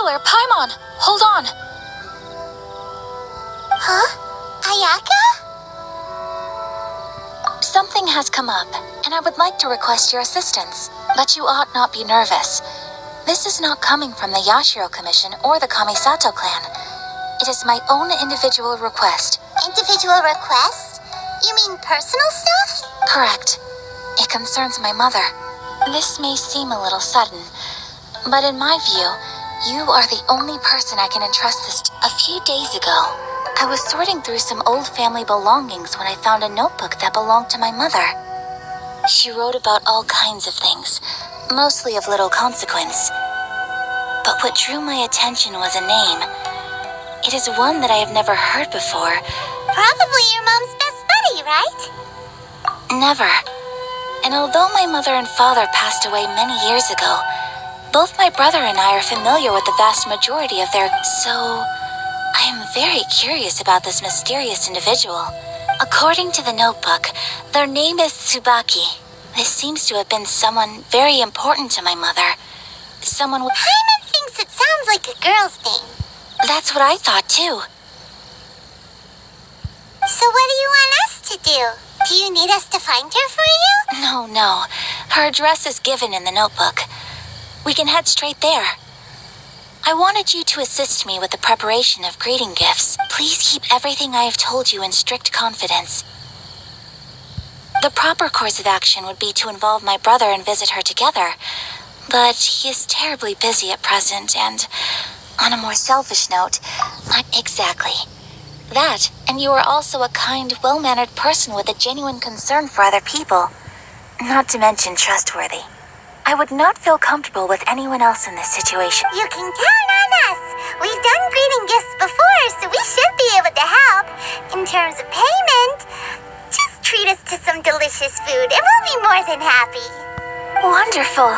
Tailor, Paimon, hold on. Huh? Ayaka? Something has come up, and I would like to request your assistance. But you ought not be nervous. This is not coming from the Yashiro Commission or the Kamisato clan. It is my own individual request. Individual request? You mean personal stuff? Correct. It concerns my mother. This may seem a little sudden, but in my view, you are the only person I can entrust this to. A few days ago, I was sorting through some old family belongings when I found a notebook that belonged to my mother. She wrote about all kinds of things, mostly of little consequence. But what drew my attention was a name. It is one that I have never heard before. Probably your mom's best buddy, right? Never. And although my mother and father passed away many years ago, both my brother and I are familiar with the vast majority of their... So, I am very curious about this mysterious individual. According to the notebook, their name is Tsubaki. This seems to have been someone very important to my mother. Someone with... Paimon thinks it sounds like a girl's name. That's what I thought too. So what do you want us to do? Do you need us to find her for you? No. Her address is given in the notebook. We can head straight there. I wanted you to assist me with the preparation of greeting gifts. Please keep everything I have told you in strict confidence. The proper course of action would be to involve my brother and visit her together, but he is terribly busy at present, and on a more selfish note, exactly. That, and you are also a kind, well-mannered person with a genuine concern for other people, not to mention trustworthy. I would not feel comfortable with anyone else in this situation. You can count on us. We've done greeting gifts before, so we should be able to help. In terms of payment, just treat us to some delicious food and we'll be more than happy. Wonderful.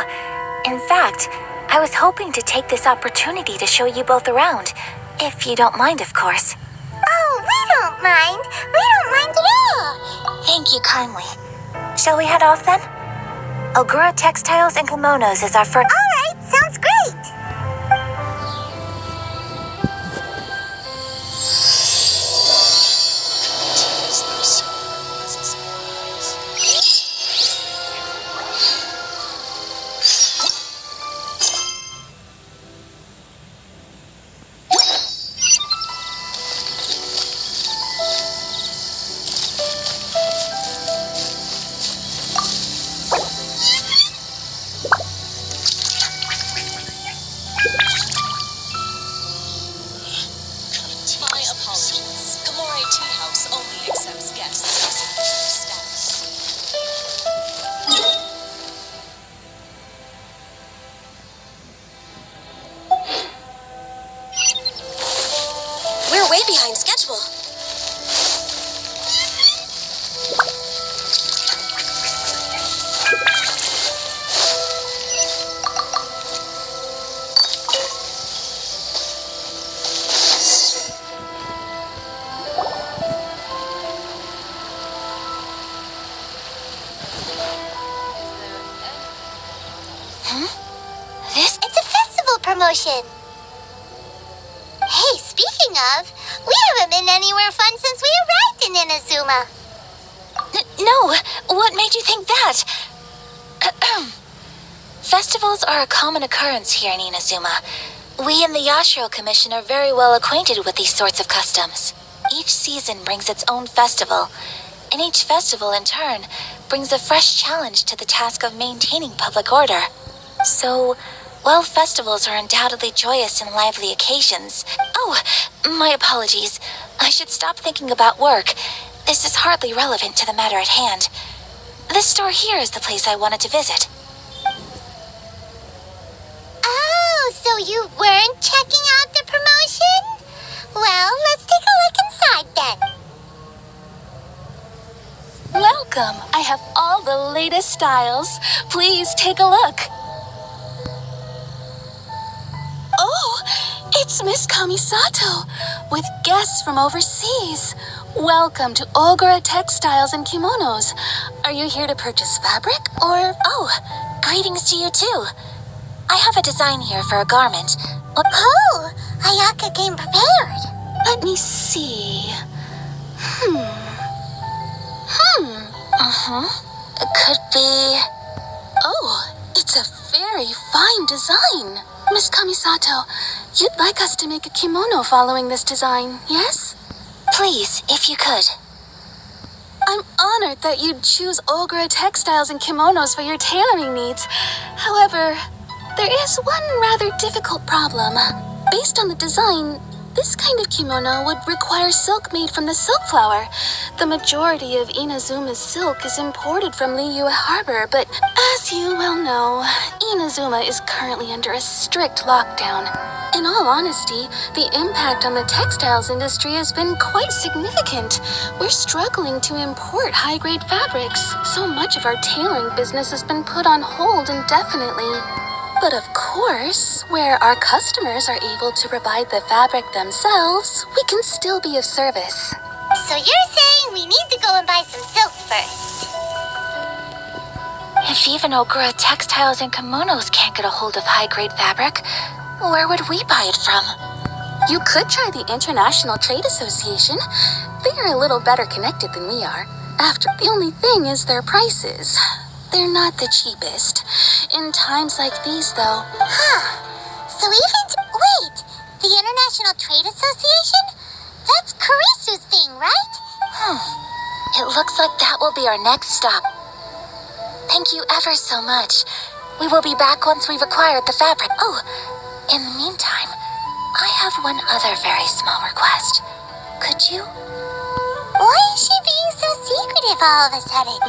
In fact, I was hoping to take this opportunity to show you both around, if you don't mind, of course. Oh, we don't mind. We don't mind at all. Thank you kindly. Shall we head off then? Ogura Textiles and Kimonos is our first... All right, sounds great. Way behind schedule. It's a festival promotion. Hey, speaking of, we haven't been anywhere fun since we arrived in Inazuma. No, what made you think that? Festivals are a common occurrence here in Inazuma. We in the Yashiro Commission are very well acquainted with these sorts of customs. Each season brings its own festival, and each festival in turn brings a fresh challenge to the task of maintaining public order. So, while festivals are undoubtedly joyous and lively occasions... Oh, my apologies. I should stop thinking about work. This is hardly relevant to the matter at hand. This store here is the place I wanted to visit. Oh, so you weren't checking out the promotion? Well, let's take a look inside then. Welcome. I have all the latest styles. Please take a look. Oh, it's Miss Kamisato, with guests from overseas. Welcome to Ogura Textiles and Kimonos. Are you here to purchase fabric, or... Oh, greetings to you too. I have a design here for a garment. Oh, Ayaka came prepared. Let me see. It could be... Oh, it's a very fine design. Miss Kamisato, you'd like us to make a kimono following this design, yes? Please, if you could. I'm honored that you'd choose Olgra textiles and kimonos for your tailoring needs. However, there is one rather difficult problem. Based on the design, this kind of kimono would require silk made from the silk flower. The majority of Inazuma's silk is imported from Liyue Harbor, but as you well know, Inazuma is currently under a strict lockdown. In all honesty, the impact on the textiles industry has been quite significant. We're struggling to import high-grade fabrics. So much of our tailoring business has been put on hold indefinitely. But of course, where our customers are able to provide the fabric themselves, we can still be of service. So you're saying we need to go and buy some silk first? If even Ogura textiles and kimonos can't get a hold of high-grade fabric, where would we buy it from? You could try the International Trade Association. They are a little better connected than we are. The only thing is their prices. They're not the cheapest. In times like these, though... So wait! The International Trade Association? That's Kurisu's thing, right? It looks like that will be our next stop. Thank you ever so much. We will be back once we've acquired the fabric. Oh, in the meantime, I have one other very small request. Could you? Why is she being so secretive all of a sudden?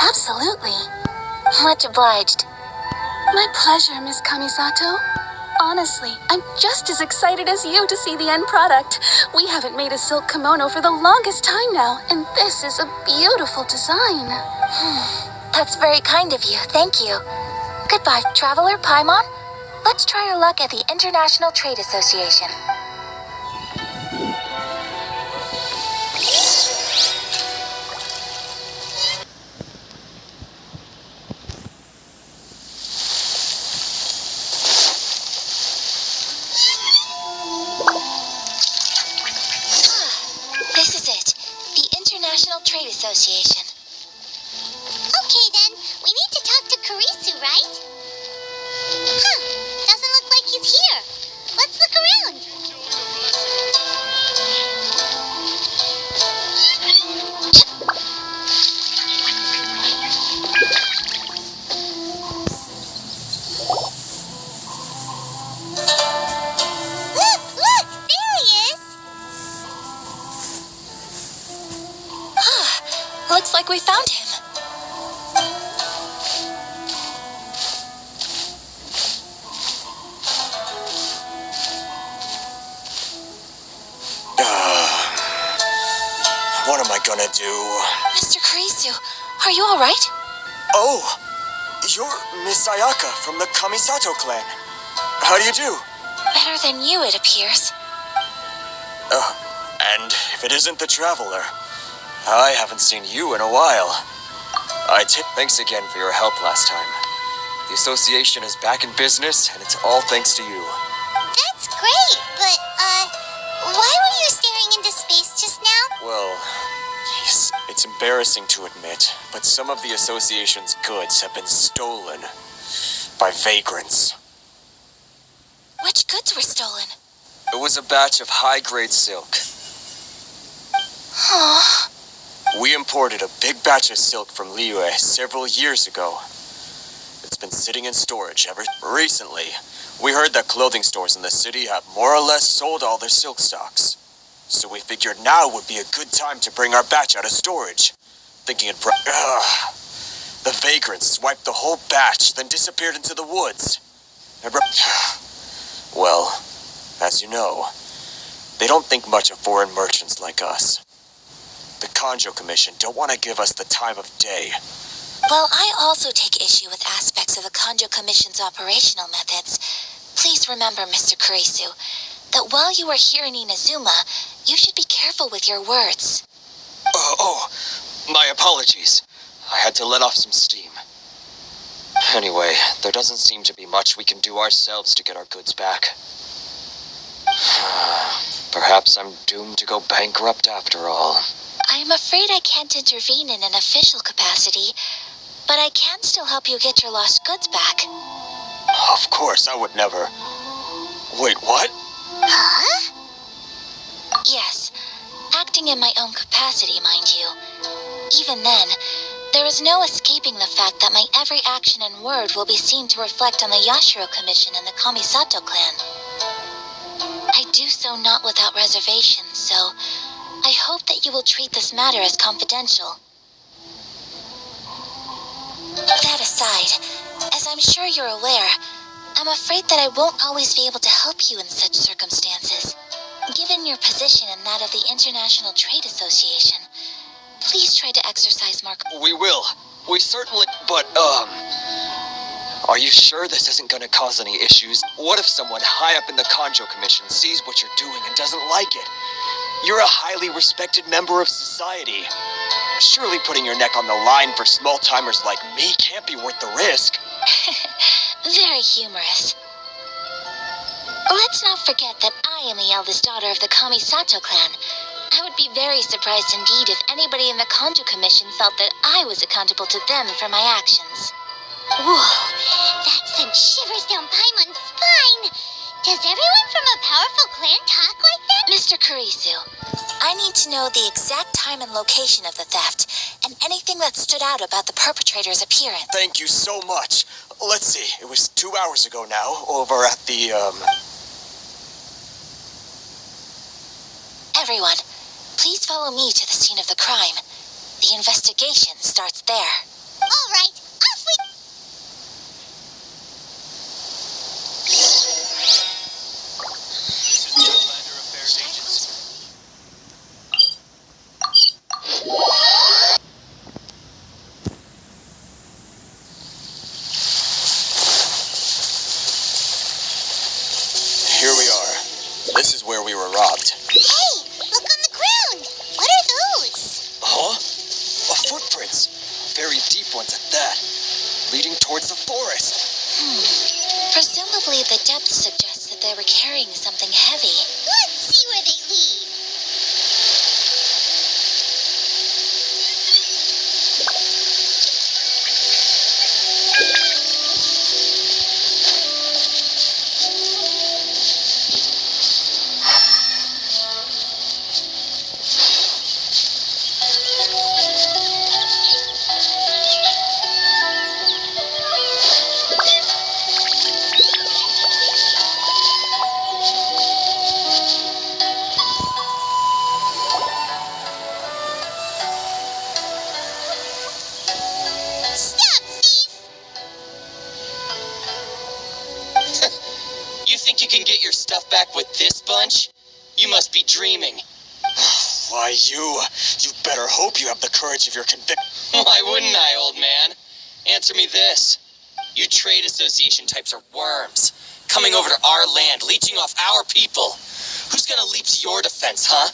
Absolutely. Much obliged. My pleasure, Miss Kamisato. Honestly, I'm just as excited as you to see the end product. We haven't made a silk kimono for the longest time now, and this is a beautiful design. That's very kind of you, thank you. Goodbye, Traveler Paimon. Let's try our luck at the International Trade Association. This is it, the International Trade Association. Okay then, we need to talk to Kurisu, right? Doesn't look like he's here. Let's look around. Look! There he is! Looks like we found him. What am I gonna do? Mr. Kurisu, are you all right? Oh, you're Miss Ayaka from the Kamisato clan. How do you do? Better than you, it appears. And if it isn't the Traveler, I haven't seen you in a while. Thanks again for your help last time. The association is back in business, and it's all thanks to you. That's great, but, why were you staring into space just now? Well, it's embarrassing to admit, but some of the association's goods have been stolen by vagrants. Which goods were stolen? It was a batch of high-grade silk. Aw. We imported a big batch of silk from Liyue several years ago. It's been sitting in storage ever recently. We heard that clothing stores in the city have more or less sold all their silk stocks. So we figured now would be a good time to bring our batch out of storage. Thinking the vagrants swiped the whole batch, then disappeared into the woods. Well, as you know, they don't think much of foreign merchants like us. The Kanjo Commission don't want to give us the time of day. Well, I also take issue with aspects of the Kanjo Commission's operational methods. Please remember, Mr. Kurisu, that while you are here in Inazuma, you should be careful with your words. My apologies. I had to let off some steam. Anyway, there doesn't seem to be much we can do ourselves to get our goods back. Perhaps I'm doomed to go bankrupt after all. I'm afraid I can't intervene in an official capacity, but I can still help you get your lost goods back. Of course, I would never. Wait, what? Huh? Yes, acting in my own capacity, mind you. Even then, there is no escaping the fact that my every action and word will be seen to reflect on the Yashiro Commission and the Kamisato clan. I do so not without reservations, so I hope that you will treat this matter as confidential. That aside, as I'm sure you're aware, I'm afraid that I won't always be able to help you in such circumstances. Given your position and that of the International Trade Association, please try to exercise more... We will. We certainly... But, are you sure this isn't gonna cause any issues? What if someone high up in the Kanjo Commission sees what you're doing and doesn't like it? You're a highly respected member of society. Surely putting your neck on the line for small-timers like me can't be worth the risk. Very humorous. Let's not forget that I am the eldest daughter of the Kamisato clan. I would be very surprised indeed if anybody in the Kanjo Commission felt that I was accountable to them for my actions. Whoa, that sent shivers down Paimon's spine. Does everyone from a powerful clan talk like that? Mr. Kurisu, I need to know the exact time and location of the theft, and anything that stood out about the perpetrator's appearance. Thank you so much. Let's see, it was 2 hours ago now, over at the, Everyone, please follow me to the scene of the crime. The investigation starts there. All right, off we... Here we are. This is where we were robbed. Hey, look on the ground. What are those? Huh? Footprints. Very deep ones at that. Leading towards the forest. Presumably the depth suggests that they were carrying something heavy. Let's see where they lead. Stop, thief! You think you can get your stuff back with this bunch? You must be dreaming. Why, you better hope you have the courage of your conviction. Why wouldn't I, old man? Answer me this. You trade association types are worms, coming over to our land, leeching off our people. Who's gonna leap to your defense, huh?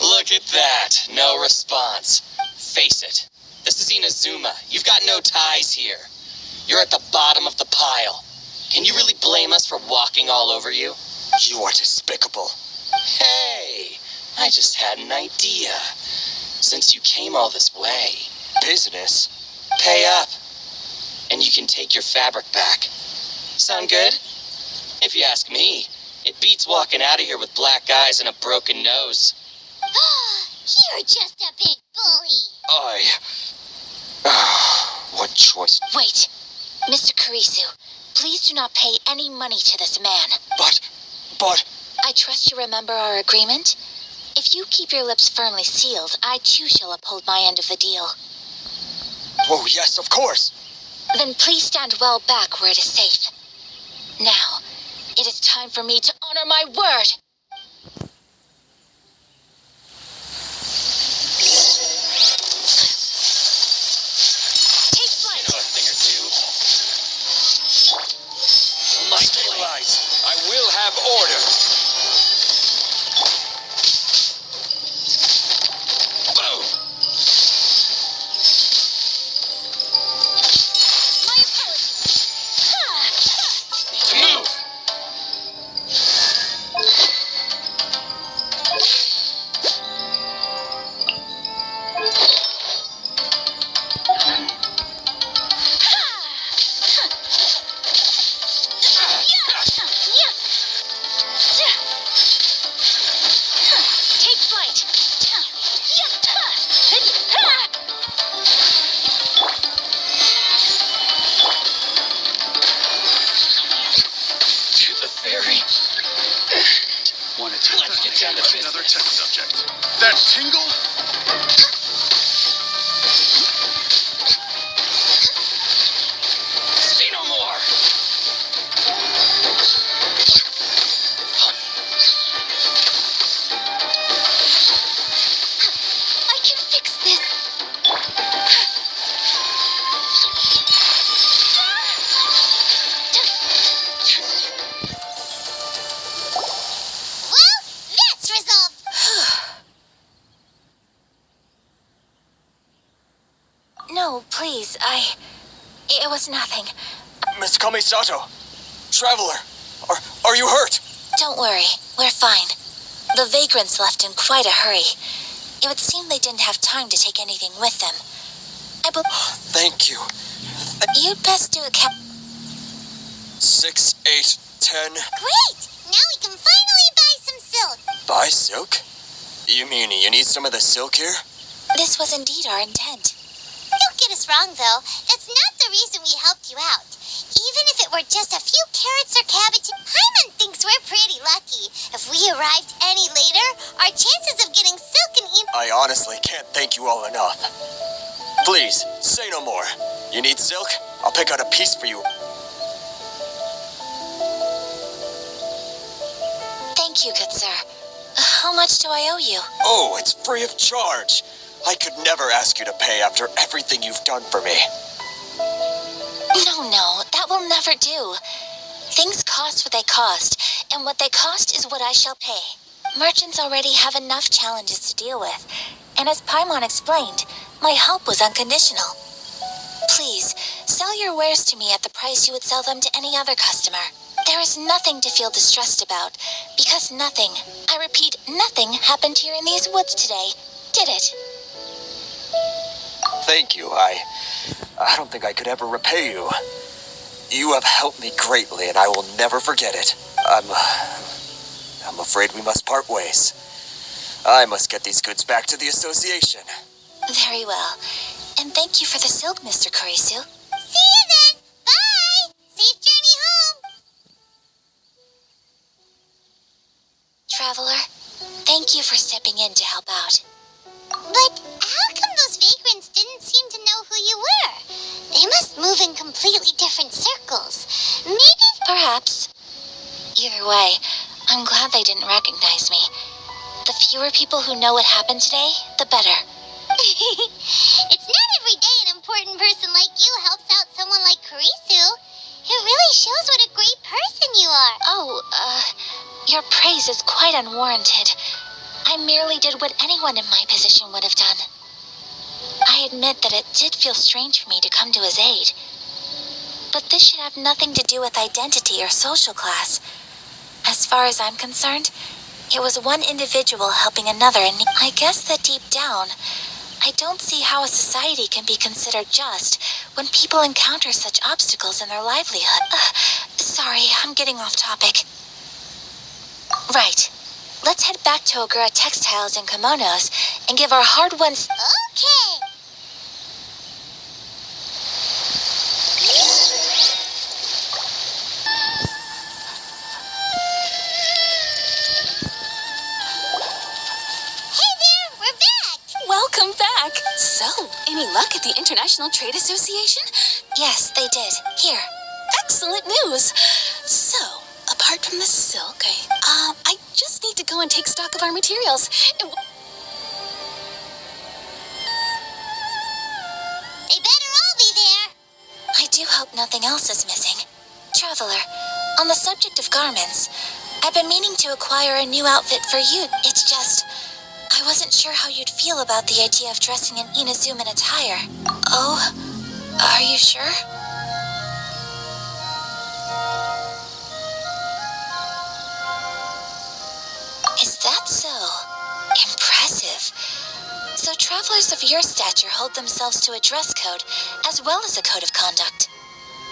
Look at that. No response. Face it. This is Inazuma. You've got no ties here. You're at the bottom of the pile. Can you really blame us for walking all over you? You are despicable. Hey, I just had an idea. Since you came all this way, Business? pay up. And you can take your fabric back. Sound good? If you ask me, it beats walking out of here with black eyes and a broken nose. You're just a big bully. What choice? Wait, Mr. Kurisu, please do not pay any money to this man. But... I trust you remember our agreement? If you keep your lips firmly sealed, I too shall uphold my end of the deal. Oh, yes, of course. Then please stand well back where it is safe. Now, it is time for me to honor my word! Take flight! A thing or two. Stabilize. I will have order. Boom! that tingle? Say no more! I can fix this. Well, that's resolved. No, please, it was nothing. Miss Kamisato, Traveler, are you hurt? Don't worry, we're fine. The vagrants left in quite a hurry. It would seem they didn't have time to take anything with them. Thank you. You'd best do a 6, 8, 10. Great! Now we can finally buy some silk. Buy silk? You mean you need some of the silk here? This was indeed our intent. Don't get us wrong, though. That's not the reason we helped you out. Even if it were just a few carrots or cabbage, Paimon thinks we're pretty lucky. If we arrived any later, our chances of getting silk and I honestly can't thank you all enough. Please, say no more. You need silk? I'll pick out a piece for you. Thank you, good sir. How much do I owe you? Oh, it's free of charge. I could never ask you to pay after everything you've done for me. No, that will never do. Things cost what they cost, and what they cost is what I shall pay. Merchants already have enough challenges to deal with, and as Paimon explained, my help was unconditional. Please, sell your wares to me at the price you would sell them to any other customer. There is nothing to feel distressed about, because nothing, I repeat, nothing happened here in these woods today, did it? Thank you. I don't think I could ever repay you. You have helped me greatly, and I will never forget it. I'm afraid we must part ways. I must get these goods back to the association. Very well. And thank you for the silk, Mr. Kurisu. See you then. Bye. Safe journey home. Traveler, thank you for stepping in to help out. But how come those vagrants didn't seem to know who you were? They must move in completely different circles. Maybe... Perhaps. Either way, I'm glad they didn't recognize me. The fewer people who know what happened today, the better. It's not every day an important person like you helps out someone like Kurisu. It really shows what a great person you are. Your praise is quite unwarranted. I merely did what anyone in my position would have done. I admit that it did feel strange for me to come to his aid. But this should have nothing to do with identity or social class. As far as I'm concerned, it was one individual helping another, and I guess that deep down, I don't see how a society can be considered just when people encounter such obstacles in their livelihood. Sorry, I'm getting off topic. Right. Let's head back to Ogura Textiles and Kimonos and give our hard-won... Okay. Welcome back. So, any luck at the International Trade Association? Yes, they did. Here. Excellent news. So, apart from the silk, I just need to go and take stock of our materials. They better all be there. I do hope nothing else is missing. Traveler, on the subject of garments, I've been meaning to acquire a new outfit for you. It's just... I wasn't sure how you'd feel about the idea of dressing in Inazuman attire. Oh, are you sure? Is that so? Impressive. So travelers of your stature hold themselves to a dress code, as well as a code of conduct.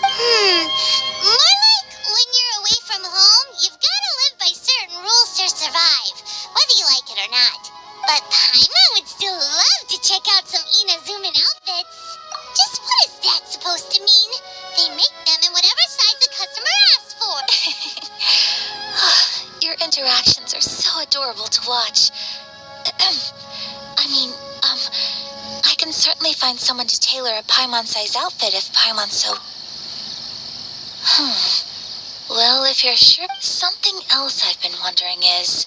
More like when you're away from home, you've got to live by certain rules to survive, whether you like it or not. But Paimon would still love to check out some Inazuman outfits. Just what is that supposed to mean? They make them in whatever size the customer asks for. Your interactions are so adorable to watch. can certainly find someone to tailor a Paimon-sized outfit if Paimon's so... Well, if you're sure... Something else I've been wondering is...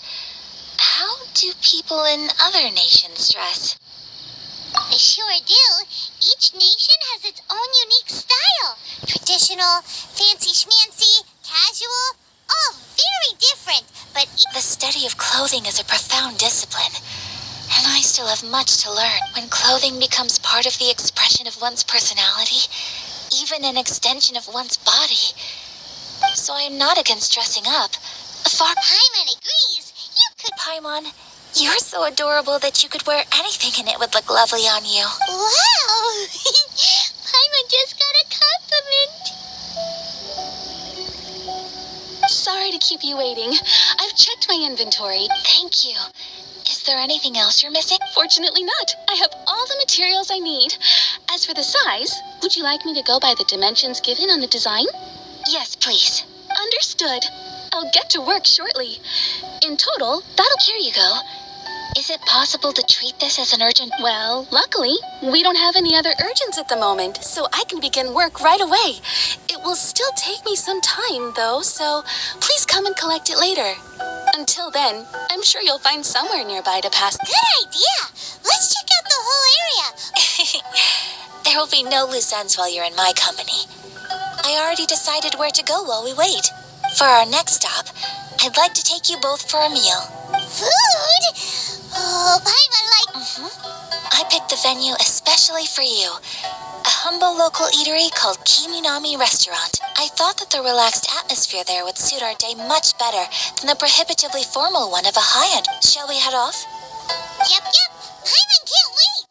How do people in other nations dress? They sure do. Each nation has its own unique style. Traditional, fancy schmancy, casual, all very different, but The study of clothing is a profound discipline, and I still have much to learn. When clothing becomes part of the expression of one's personality, even an extension of one's body. So I am not against dressing up. Paimon agrees. You could... Paimon, you're so adorable that you could wear anything and it would look lovely on you. Wow! Paimon just got a compliment. Sorry to keep you waiting. I've checked my inventory. Thank you. Is there anything else you're missing? Fortunately not. I have all the materials I need. As for the size, would you like me to go by the dimensions given on the design? Yes, please. Understood. I'll get to work shortly. In total, here you go. Is it possible to treat this as an urgent... Well, luckily, we don't have any other urgents at the moment, so I can begin work right away. It will still take me some time, though, so please come and collect it later. Until then, I'm sure you'll find somewhere nearby to pass. Good idea. Let's check out the whole area. There will be no loose ends while you're in my company. I already decided where to go while we wait. For our next stop, I'd like to take you both for a meal. Food? Oh, Paimon like... I picked the venue especially for you. A humble local eatery called Kiminami Restaurant. I thought that the relaxed atmosphere there would suit our day much better than the prohibitively formal one of a high-end. Shall we head off? Yep. Paimon can't wait.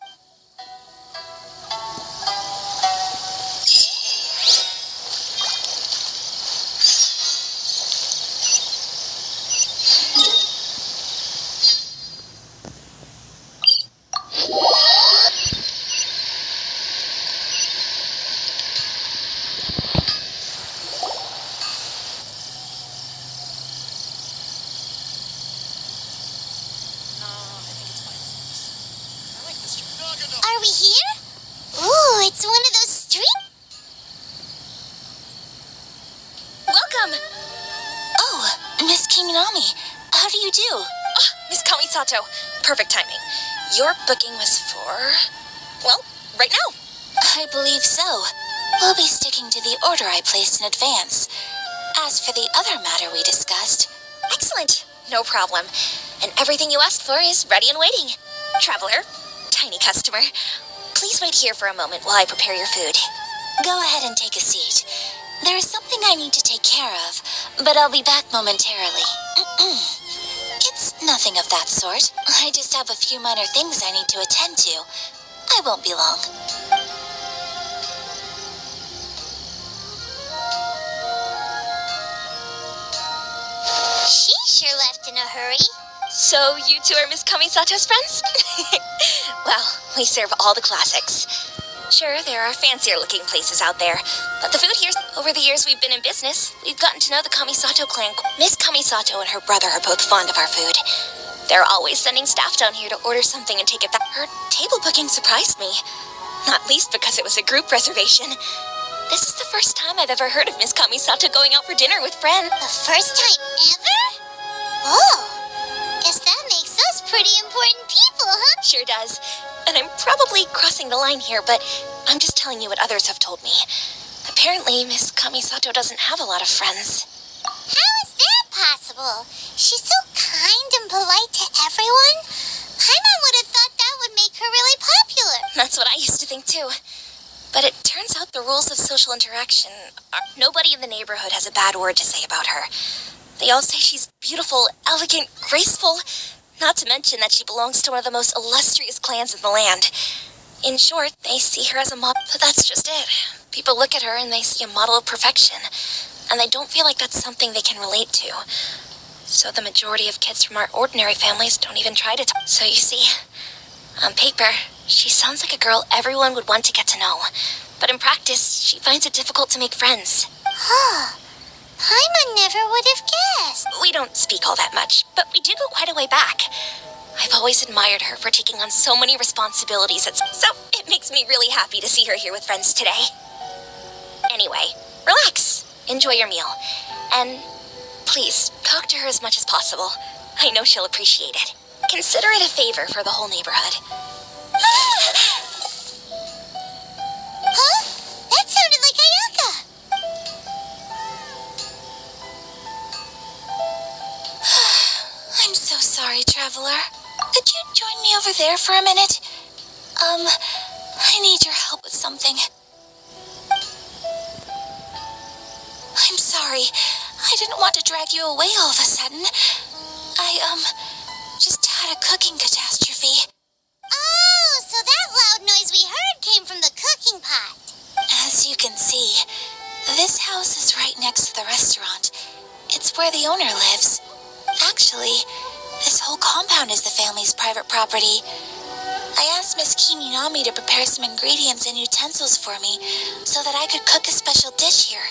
Are we here? Ooh, it's one of those street... Welcome! Oh, Miss Kiminami, how do you do? Miss Kamisato, perfect timing. Your booking was for... well, right now. I believe so. We'll be sticking to the order I placed in advance. As for the other matter we discussed... Excellent. No problem. And everything you asked for is ready and waiting. Traveler, tiny customer, please wait here for a moment while I prepare your food. Go ahead and take a seat. There is something I need to take care of, but I'll be back momentarily. It's nothing of that sort. I just have a few minor things I need to attend to. I won't be long. She sure left in a hurry. So you two are Miss Kamisato's friends? Well, we serve all the classics. Sure, there are fancier looking places out there, but the food here, over the years we've been in business, we've gotten to know the Kamisato clan. Miss Kamisato and her brother are both fond of our food. They're always sending staff down here to order something and take it back. Her table booking surprised me, not least because it was a group reservation. This is the first time I've ever heard of Miss Kamisato going out for dinner with friends. The first time ever? Oh, guess that makes us pretty important people, huh? Sure does. And I'm probably crossing the line here, but I'm just telling you what others have told me. Apparently, Miss Kamisato doesn't have a lot of friends. How is that possible? She's so kind and polite to everyone. Paimon would have thought that would make her really popular. That's what I used to think too. But it turns out the rules of social interaction are... Nobody in the neighborhood has a bad word to say about her. They all say she's beautiful, elegant, graceful, not to mention that she belongs to one of the most illustrious clans in the land. In short, they see her as a model, but that's just it. People look at her and they see a model of perfection, and they don't feel like that's something they can relate to. So the majority of kids from our ordinary families don't even try to talk. So you see, on paper, she sounds like a girl everyone would want to get to know. But in practice, she finds it difficult to make friends. Huh. Paimon never would have guessed. We don't speak all that much, but we do go quite a way back. I've always admired her for taking on so many responsibilities, so it makes me really happy to see her here with friends today. Anyway, relax, enjoy your meal, and please, talk to her as much as possible. I know she'll appreciate it. Consider it a favor for the whole neighborhood. Huh? That sounded like Ayaka. I'm so sorry, Traveler. Could you join me over there for a minute? I need your help with something. I'm sorry. I didn't want to drag you away all of a sudden. I, just had a cooking catastrophe. Oh, so that loud noise we heard came from the cooking pot. As you can see, this house is right next to the restaurant. It's where the owner lives. Actually, this whole compound is the family's private property. I asked Miss Kiminami to prepare some ingredients and utensils for me so that I could cook a special dish here.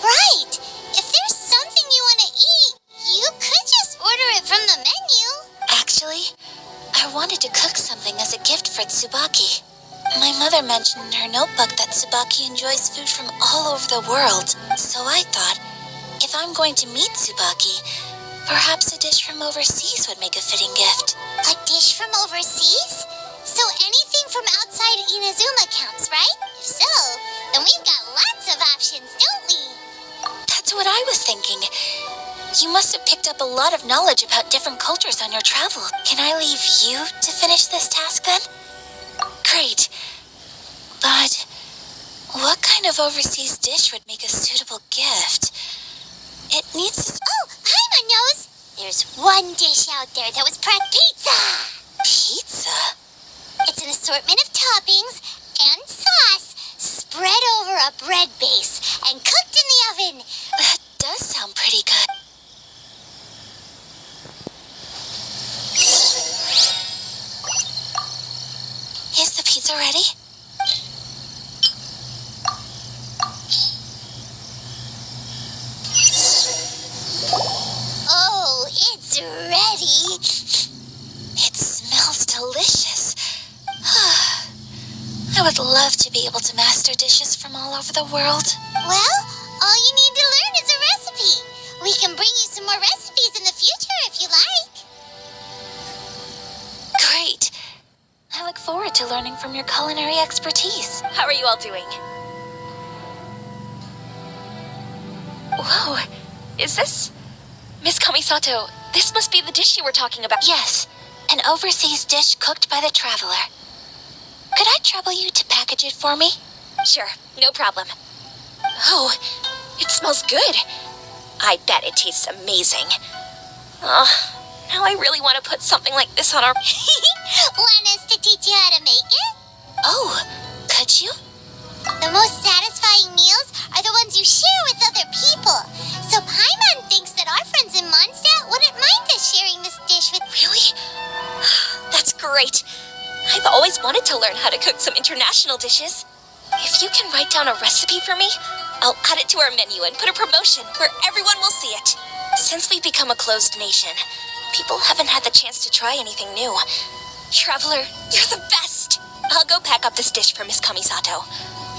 Right. If there's something you want to eat, you could just order it from the menu. Actually, I wanted to cook something as a gift for Tsubaki. My mother mentioned in her notebook that Tsubaki enjoys food from all over the world, so I thought, if I'm going to meet Tsubaki, perhaps a dish from overseas would make a fitting gift. A dish from overseas? So anything from outside Inazuma counts, right? If so, then we've got lots of options, don't we? That's what I was thinking. You must have picked up a lot of knowledge about different cultures on your travel. Can I leave you to finish this task then? Great. But what kind of overseas dish would make a suitable gift? It needs to... Oh, Paimon knows! There's one dish out there that was pizza! Pizza? It's an assortment of toppings and sauce spread over a bread base and cooked in the oven. That does sound pretty good. Is the pizza ready? Oh, it's ready. It smells delicious. I would love to be able to master dishes from all over the world. Well, all you need to learn is a recipe. We can bring you some more recipes in the future if you like. Great. I look forward to learning from your culinary expertise. How are you all doing? Whoa, is this... Miss Kamisato, this must be the dish you were talking about. Yes, an overseas dish cooked by the Traveler. Could I trouble you to package it for me? Sure, no problem. Oh, it smells good. I bet it tastes amazing. Now I really want to put something like this on our... Want us to teach you how to make it? Oh, could you? The most satisfying meals are the ones you share with other people. So Paimon thinks that our friends in Mondstadt wouldn't mind us sharing this dish with... Really? That's great. I've always wanted to learn how to cook some international dishes. If you can write down a recipe for me, I'll add it to our menu and put a promotion where everyone will see it. Since we've become a closed nation, people haven't had the chance to try anything new. Traveler, you're the best! I'll go pack up this dish for Miss Kamisato.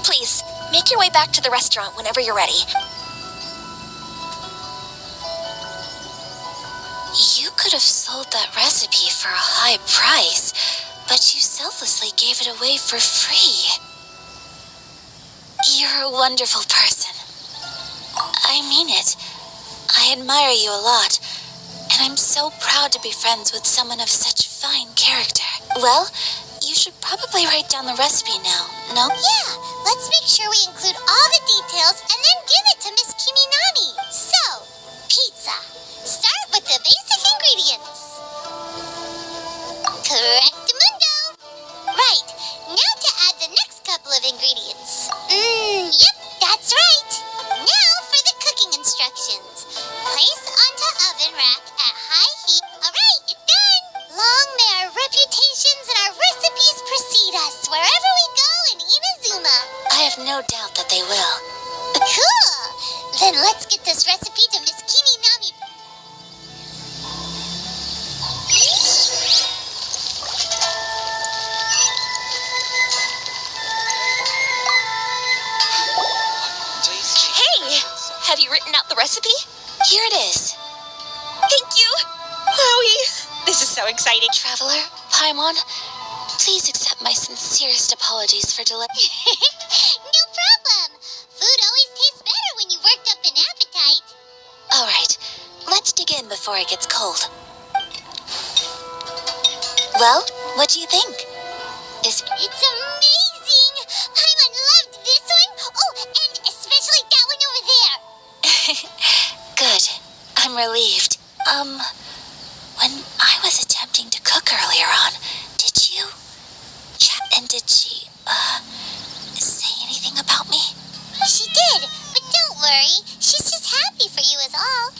Please, make your way back to the restaurant whenever you're ready. You could have sold that recipe for a high price, but you selflessly gave it away for free. You're a wonderful person. I mean it. I admire you a lot, and I'm so proud to be friends with someone of such fine character. Well, you should probably write down the recipe now, no? Yeah, let's make sure we include all the details and then give it to Miss Kiminami. So, pizza. Start with the basic ingredients. Correctamundo. Right, now to add the next couple of ingredients. Yep, that's right. Now for the cooking instructions. Place onto oven rack at high heat. Alright, it's done. Long may our reputations and our recipes precede us wherever we go in Inazuma. I have no doubt that they will. Cool. Then let's get this recipe to Miss Kiminami Have you written out the recipe? Here it is. Thank you! Wowie! This is so exciting. Traveler, Paimon, please accept my sincerest apologies for delay. No problem. Food always tastes better when you've worked up an appetite. All right, let's dig in before it gets cold. Well, what do you think? It's amazing! Paimon loved this one. Oh, and especially that one over there. Good. I'm relieved. When I was attempting to cook earlier on, did you... And did she, say anything about me? She did, but don't worry. She's just happy for you is all.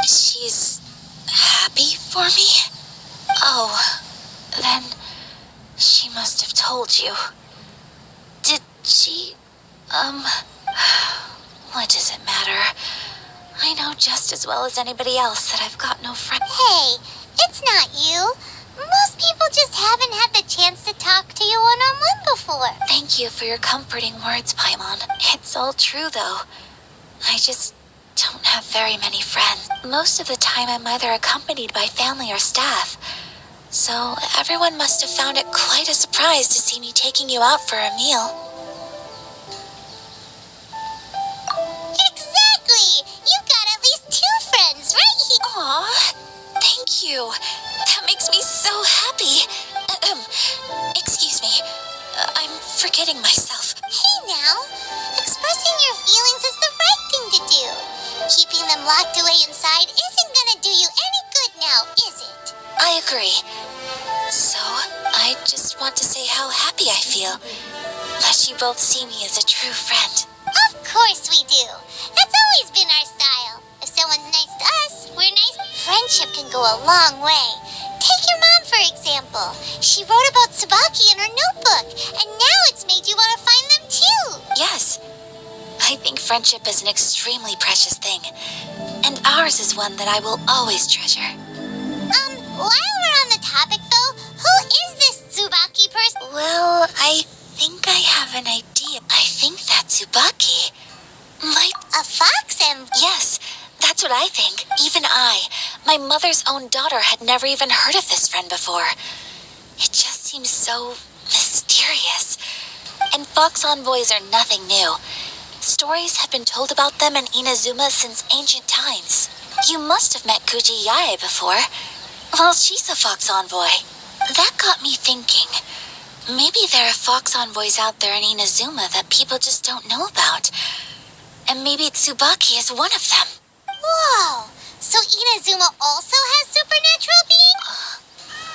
She's happy for me? Oh, then she must have told you. Did she, what does it matter? I know just as well as anybody else that I've got no friend. Hey, it's not you. Most people just haven't had the chance to talk to you one-on-one before. Thank you for your comforting words, Paimon. It's all true, though. I just don't have very many friends. Most of the time, I'm either accompanied by family or staff. So everyone must have found it quite a surprise to see me taking you out for a meal. Exactly! You got at least 2 friends right here. Aw, thank you. That makes me so happy. Excuse me. I'm forgetting myself. Hey now, expressing your feelings is the right thing to do. Keeping them locked away inside isn't gonna do you any good now, is it? I agree. So, I just want to say how happy I feel that you both see me as a true friend. Of course we do. That's always been our style. If someone's nice to us, we're nice. Friendship can go a long way. Take your mom, for example. She wrote about Tsubaki in her notebook, and now it's made you want to find them too. Yes. I think friendship is an extremely precious thing, and ours is one that I will always treasure. While we're on the topic though, who is this Tsubaki person? Well, I think I have an idea. I think that Tsubaki might... A fox and... Yes, that's what I think. Even I, my mother's own daughter, had never even heard of this friend before. It just seems so mysterious. And fox envoys are nothing new. Stories have been told about them in Inazuma since ancient times. You must have met Kuji Yae before. Well, she's a fox envoy. That got me thinking. Maybe there are fox envoys out there in Inazuma that people just don't know about. And maybe Tsubaki is one of them. Whoa! So Inazuma also has supernatural beings?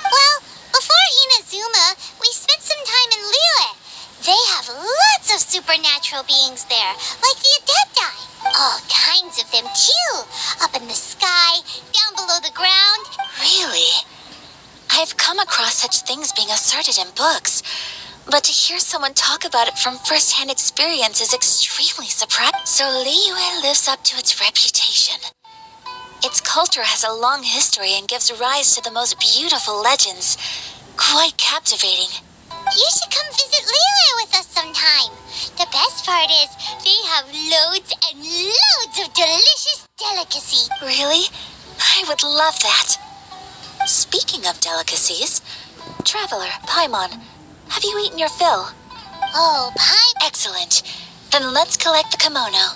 Well, before Inazuma, we spent some time in Liyue. They have lots of supernatural beings there, like the Adepti. All kinds of them, too. Up in the sky, down below the ground. Really? I've come across such things being asserted in books, but to hear someone talk about it from first-hand experience is extremely surprising. So Liyue lives up to its reputation. Its culture has a long history and gives rise to the most beautiful legends. Quite captivating. You should come visit Liyue with us sometime. The best part is, they have loads and loads of delicious delicacy. Really? I would love that. Speaking of delicacies, Traveler, Paimon, have you eaten your fill? Oh, pie. Excellent. Then let's collect the kimono.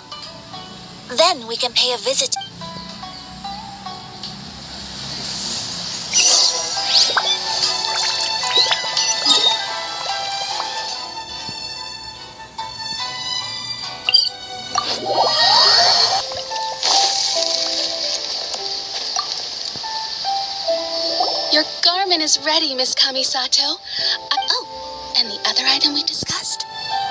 Then we can pay a visit. Your garment is ready, Miss Kamisato. Oh, and the other item we discussed?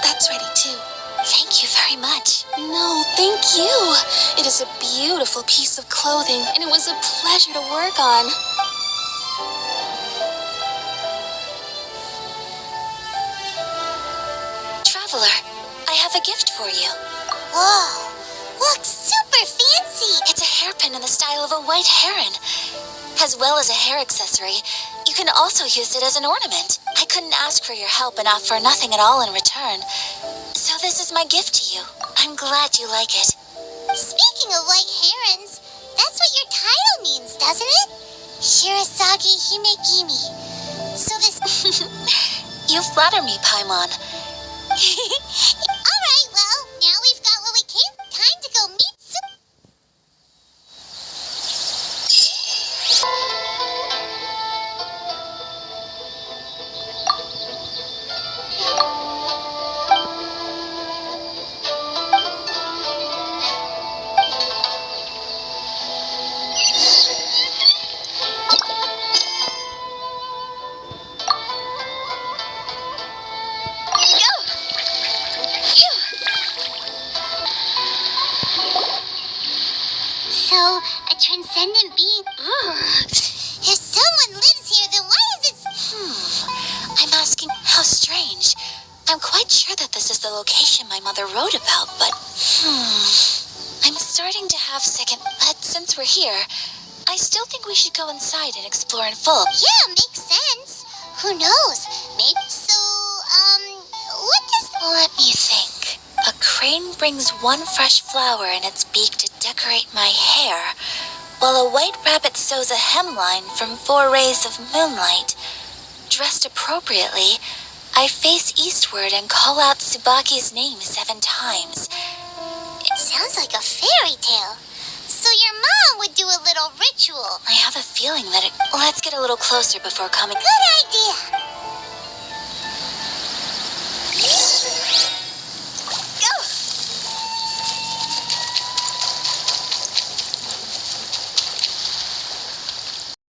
That's ready too. Thank you very much. No, thank you. It is a beautiful piece of clothing, and it was a pleasure to work on. Traveler, I have a gift for you. Whoa, looks super fancy. It's a hairpin in the style of a white heron. As well as a hair accessory, you can also use it as an ornament. I couldn't ask for your help and offer nothing at all in return. So this is my gift to you. I'm glad you like it. Speaking of white herons, that's what your title means, doesn't it? Shirasagi Himegimi. So this... You flatter me, Paimon. Alright, well, now we've got what we came. Time to go meet So, a transcendent being. If someone lives here, then why is it... I'm asking, how strange. I'm quite sure that this is the location my mother wrote about, but... I'm starting to have second... But since we're here, I still think we should go inside and explore in full. Yeah, makes sense. Who knows? Maybe... So, what does... Let me think. A crane brings one fresh flower in its beak to decorate my hair, while a white rabbit sews a hemline from 4 rays of moonlight. Dressed appropriately, I face eastward and call out Tsubaki's name 7 times. It sounds like a fairy tale. So your mom would do a little ritual. I have a feeling that it... Let's get a little closer before coming... Good idea.